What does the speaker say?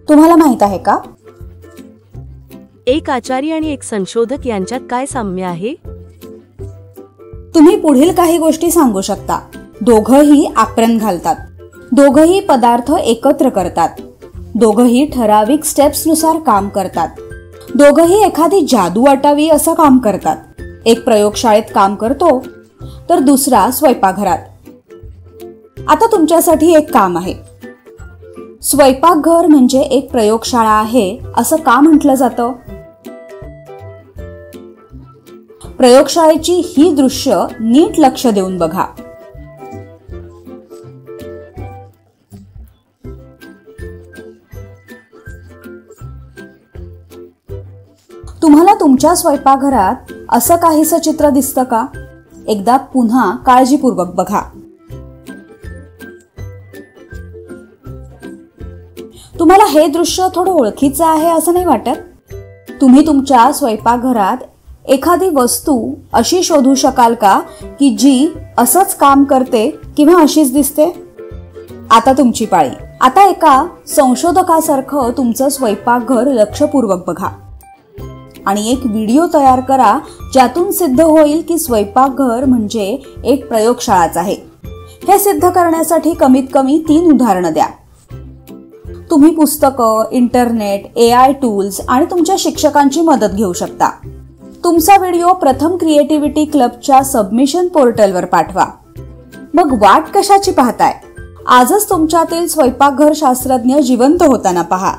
तुम्हाला माहित आहे का? एक आचारी आणि एक संशोधक यांच्यात काय साम्य आहे? तुम्ही पुढील काही गोष्टी सांगू शकता. दोघंही आप्रण घालतात, दोघंही पदार्थ एकत्र करतात, दोघंही ठराविक स्टेप्स नुसार काम करतात, दोघंही एखादी जादू वाटावी असं काम करतात. एक प्रयोगशाळेत काम करतो तर दुसरा स्वयंपाकघरात. आता तुमच्यासाठी एक काम आहे. स्वयंपाकघर म्हणजे एक प्रयोगशाळा आहे असं का म्हटलं जातं? प्रयोगशाळेची ही दृश्य नीट लक्ष देऊन बघा. तुम्हाला तुमच्या स्वयंपाकघरात असं काहीसं चित्र दिसतं का? एकदा पुन्हा काळजीपूर्वक बघा. तुम्हाला हे दृश्य थोडं ओळखीचं आहे असं नाही वाटत? तुम्ही तुमच्या स्वयंपाकघरात एखादी वस्तू अशी शोधू शकाल का की जी असंच काम करते किंवा अशीच दिसते? आता तुमची पाळी. आता एका संशोधकासारखं तुमचं स्वयंपाकघर लक्षपूर्वक बघा आणि एक व्हिडिओ तयार करा ज्यातून सिद्ध होईल की स्वयंपाकघर म्हणजे एक प्रयोगशाळाच आहे. हे सिद्ध करण्यासाठी कमीत कमी 3 उदाहरणं द्या. तुम्ही पुस्तकं, इंटरनेट, AI टूल्स आणि तुमच्या शिक्षकांची मदत घेऊ शकता. तुमचा व्हिडिओ प्रथम क्रिएटिव्हिटी क्लबच्या सबमिशन पोर्टलवर पाठवा. मग वाट कशाची पाहताय? आजच तुमच्यातील स्वयंपाकघर शास्त्रज्ञ जिवंत होताना पहा.